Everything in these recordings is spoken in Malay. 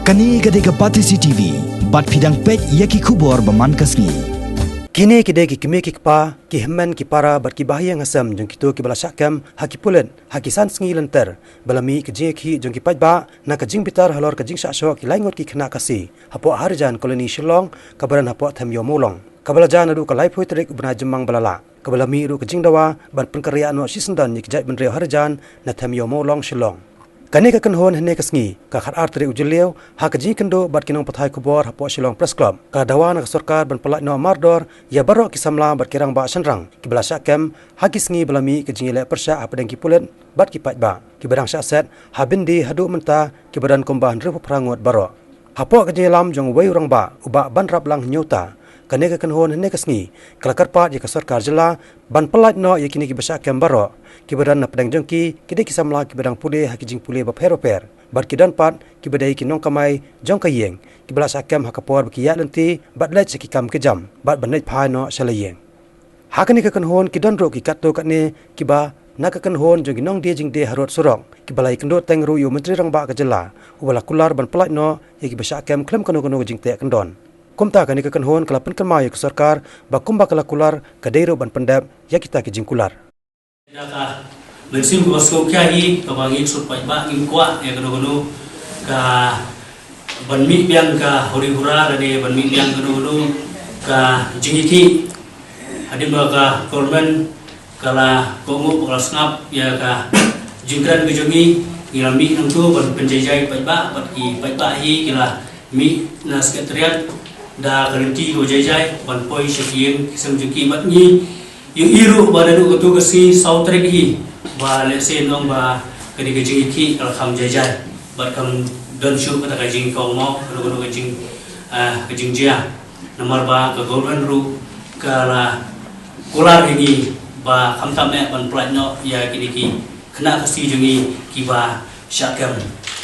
Kani gadega Batisi TV, bat fidang pek yaki kubor baman kasni. Kini kide ki kime ki kpa ki hemmen ki para bar ki Bahaïing Hasem jong kito ki bala syakam haki Pyllait haki san sngi lenter balami ki jing ki jong ki pajba na ka jing bitar halor ka jing Shah ki laingot ki khna kasi hapo harjan koloni Shillong kabaran hapo tham yo molong kabala jan adu ka lai phoi trik ubna jemang balala kabalami ru ka jing Dawa ban penkarya no sisendan ni ki jai ban re harjan na tham yo molong Shillong kani ka kanhon hene kasngi ka khat artri ujuleu ha ka Kyndon bat kinong pathai kubor hapo Shillong Press Club ka Dawa na Sorkar ban pelak no mardor ya barok ki samla bat kirang ba sanrang ki bala syakam ha ki sngi balami ki jingile persya apadang ki Pyllait bat ki pajba ki barang syaset ha bindi hadu menta ki badan komban repu prangot barok hapo ka jelam jong wei urang ba uba ban rap lang nyota kani ka kanhon hene kasngi kalakar pat ya ka Sorkar jela ban pelak no ya kini ki basyakam barok ki badan na pedang jongki kide ki samla ki badang pule haki jing pule ba per bar ki dan pat ki badai ki nong kamai jong ka yeng ki bala sakam hakapor ki ya lenti bat lech ki kam ke jam bat banai phai no salayeng hakani ka kanhon ki dan ro ki katto katne ki ba na ka kanhon jong nong dia Jingteh harot surok ki balai Kyndon teng ru yu menteri rang ba ka jela ubala kular ban pelak no ya ki basakam Khlem kono Jingteh Kyndon kumta kani ka kanhon kala pen kamai ka Sorkar ba kumba kala kular ka deiro ban pendap ya kita ki jing kular ka bersim ko so kya hi ka bangi sut pai ba ngin kwa ya gono ka banmi biang ka hori hura dane banmi biang gono ka jingiti adin ba ka korban kala kongo kala snap ya ka jingkran ke jongi ngilami nang tu ban penjajai pai ba hi kila mi na sekretariat da garanti ko jajai ban poi shekien kisam jiki mat ni yung iru pada du ketu kesi sautrek hi ba lesen ong ba kedi kejing iki alham jajai ba kam don shu kata kejing kong mo kalau kejing jia nomor ba ke golden ru kala kular ini ba kam tam ban plat no ya kini ki kena kesi jungi Kiba syakam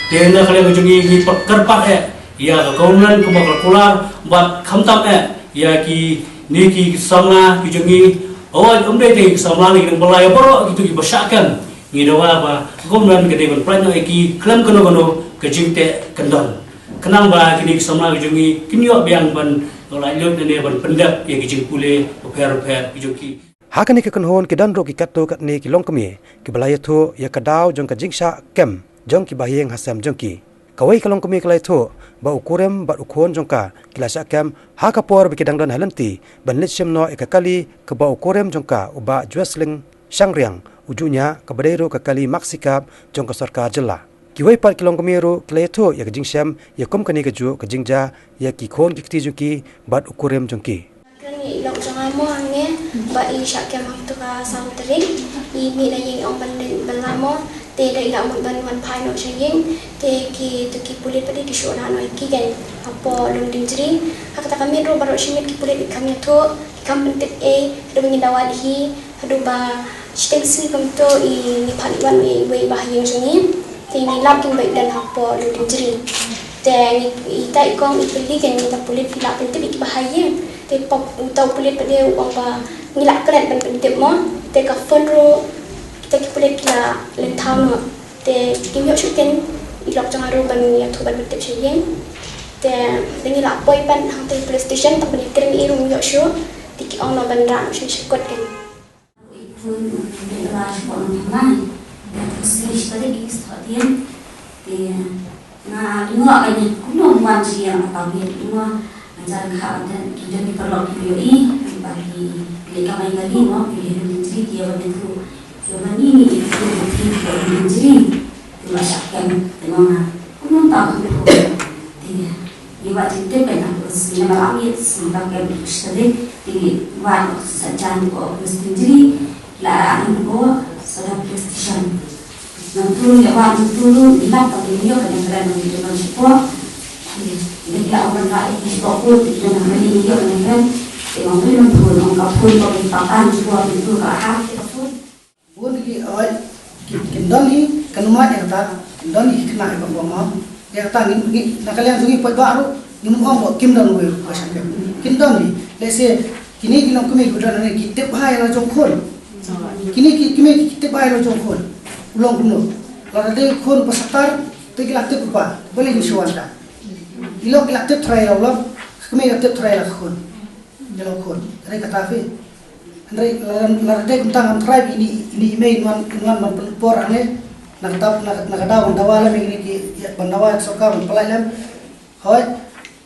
dena kali jungi hi kerpat ya ke golden ku ba kular ba kam tam ya ki ni ki sama ki jungi oh, umdai teh sama lagi dengan belaya borok gitu dibesarkan. Ngidawa apa? Kemudian kita berplan lagi Khlem kono ke Jingteh Kyndon. Kenang ba kini sama lagi jungi kini yok biang ban lainnya dan ban pendap yang kijing pule per kijoki. Hakani ke kanhon ke dan ro ki katto katne ki long kami ki belaya tho ya kadaw jong ka jing Shah kem jong ki Bahaïing Hasem jong ki. Kawai kalong kami kelai tho ba ukurem ba ukon jongka kila syakam ha kapor bi Kyndon halanti ban litsim no ekakali ke ba ukurem jongka uba juasling sangriang ujunya ke badero ke kali maksikap jongka Sorkar jela kiwai pat kilong kamiru kelai tho ya jing syam ya kom kani ke ju ke jingja ya ki khon ki kti juki bat ukurem jongki kani ilok jangan mo ange ba i syakam haktu ka samtering i mi la yeng ong ban balamo te dai la mun ban man phai no chayeng te ki to ki Pyllait padi ki shona no ki gan apo lung dinjri hakata kami ro baro shimit ki Pyllait kami to kam pentit do ngin dawali hi hadu ba stengsi kam to i ni phaliwan we Bahaïing jengin te ni lap kin bai dan apo lung dinjri te i tai kong i pili kan ni ta Pyllait filap pentit ki Bahaïing te pop utau Pyllait padi uang ba ngilak keren ban pentit mo te ka fon ro kita Pyllait kila lentau no te kimyo shuken ilok jangan ro ban ya thu ban betep chayeng te dengi la poi ban hang te police station tak bani krim iru yo shu tiki on no ban ra shu shikot kan itu ra bon mai se stade ki stadien te na dingo ani kuno man sia apa ni dingo anjar kha dan kita ni perlu ki bagi leka mai kali no pilih menteri dia betul Cuma ini itu menjadi masyarakat dengan umum tahu dia ibarat itu benar betul memang ini sebagai studi di luar saja kok menjadi larang itu sudah prestisien nanti lewat itu lihat kalau dia kadang-kadang itu mensupport jadi orang lain itu pun tidak menjadi dia dengan dengan pun orang pun papan juga itu rahap Ki awal Kyndon hi kanuma ya ta Kyndon hi kena ba ma ya ta ni nakalian sungi pai baru ni mo mo Kyndon we ko sa Kyndon hi lese kini kinong kumi gudan ni kitep hai lo jong khol kini kitep hai lo jong khol ulong kuno la de khol pasakar te ki lakte pa bale ni shwanta ilok ilak tip try lah kami ilak tip try lah kun jalan kun dari kata fi dari lardai kuntang tribe ini email nuan por ane nak dawa dawa lah begini ki bandawa Sorkar pelayan hoi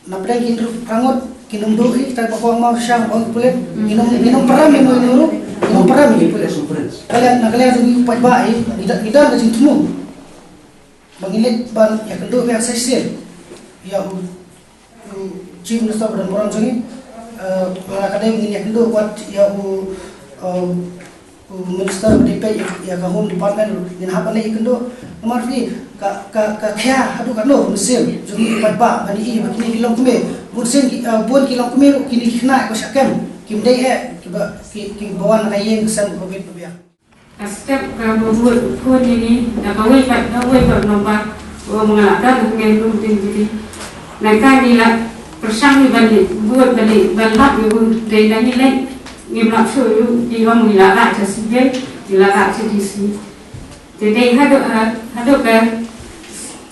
nak pedang kinru rangut kinum doi kita bawa mau Shah bang Pyllait minum peram minum peram ni kalian tu pat baik tidak ada cintumu bangilit ban ya kendo yang sesir ya chief minister dan orang sini kadang ini yang kendo buat ya minister DP ya ka home department yang apa ni kendo nomor ni ka kaya aduh kan lo mesin jadi pat ba bani begini kilong keme mesin pun kilong keme kini kena ko syakam kim dai ki bawan kayeng kesan covid biar Step membuat kod ini, kawai nombor mengalahkan dengan rutin jadi. Mereka nilai persang balik, buat balik, balap itu dari nilai nilai suyu di orang nilai tersebut, nilai tersebut. Jadi hadap kan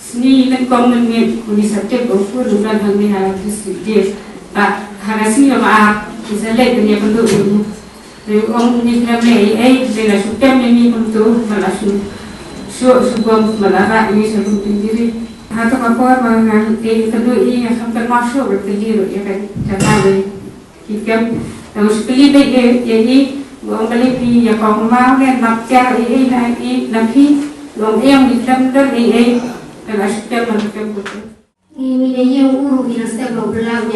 seni dan komunikasi unisatip berfur bukan hanya tersebut. Pak harasi apa misalnya punya bentuk ini. Orang ni kena beli, bila suka ni untuk malasuk, subuh malara ini sebelum tinggi. Atau apa orang kedua ini akan termasuk bertinggi, ya kan? Jangan kita terus pilih baik jadi orang beli ya kalau mau kan nak cari nanti orang yang di dalam ini kalau suka malasuk betul. Ini yang urut yang setiap bulan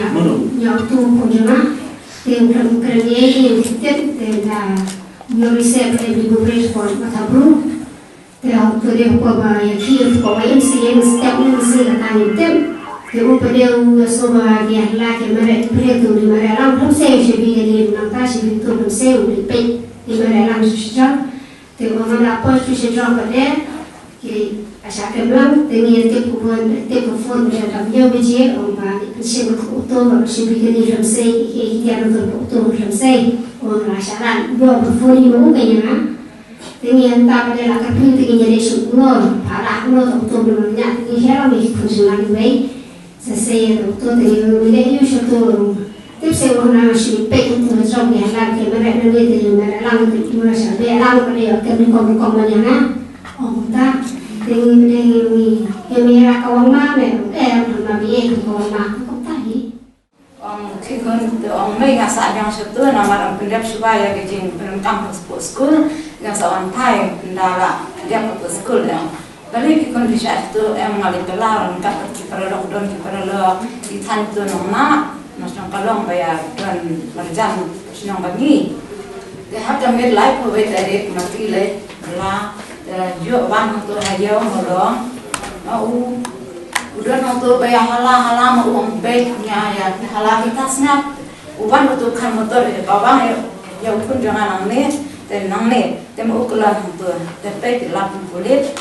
yang tu punya. Tem kerjanya itu tentang nyurisep lebih berespon matabru. Tem tujuh koma yang kiri koma yang setiap minggu akan tem. Tem pada soba dia lagi mereka perlu di mereka orang saya jadi jadi nampak jadi tu saya lebih di mereka orang susah. Tem orang apa susah pada ki asyik bilang dengan tiap phone macam dia biji orang siapa auto siapa jadi ramsay dia orang auto ramsay orang asyaran dua phone ini mau kayaknya dengan tak ada lah kerja dengan jadi syukur para orang auto berminyak ini heran ini kerja lagi baik sesuai auto dengan dia syukur tiap saya orang siapa untuk job yang lagi mereka nanti mereka lang itu mereka lang mereka kami komanya tak dengan ini kawan mana nabi kawan mana tadi Kyndon mấy ngã xã yang satu nama pendap supaya kejing kampus school yang sawan Thai Dawa dia kampus school yang balik Kyndon bisa tu yang ngalih kelar kat kita lockdown kita lo di tantu nama macam kalau bayar dan merjam senang bagi dia ada midlife away dari mati le lah jauh ban tu hayau mula, udah tu bayar halah mau baiknya ya halah kita snap, uban tu kan motor bawang ya pun jangan nangis dan nangis, temu kelar tu, tapi lapun kulit,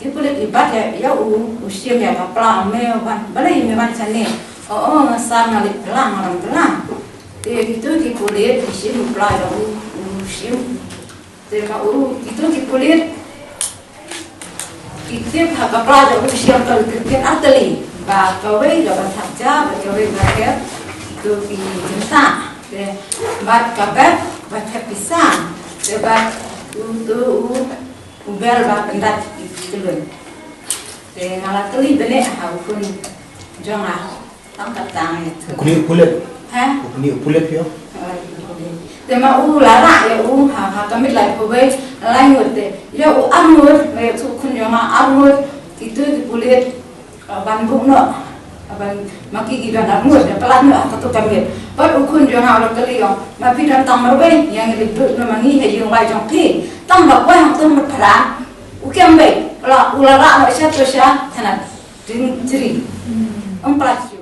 kulit ibat ya usia ya kapla me uban, balai me ban sana, ngasar ngalip pelang orang pelang, itu kulit isim pelang usim, itu kulit Kita kapal jauh siang kalau kita ateli, bah kawai jauh thakja, bah kawai bahagia, itu di Jingteh, bah kabel, bah pisang, bah itu ubel bah pendat itu loh, ngalah teli benih, pun jangan tangkap tangan itu. Pyllait. Hah? Pyllait ya. Tema lara ya kami lagi kawai lain tu, ya armur, tu kunjungan armur itu Pyllait bandung no, maki kita armur, pelan no atau kami, baru kunjungan orang keliang, tapi dan tambah baik yang itu namangi hejung wajong ki, tambah baik tu merperang, ukiam baik, ulara macam tu sah, tanah jeri, empat.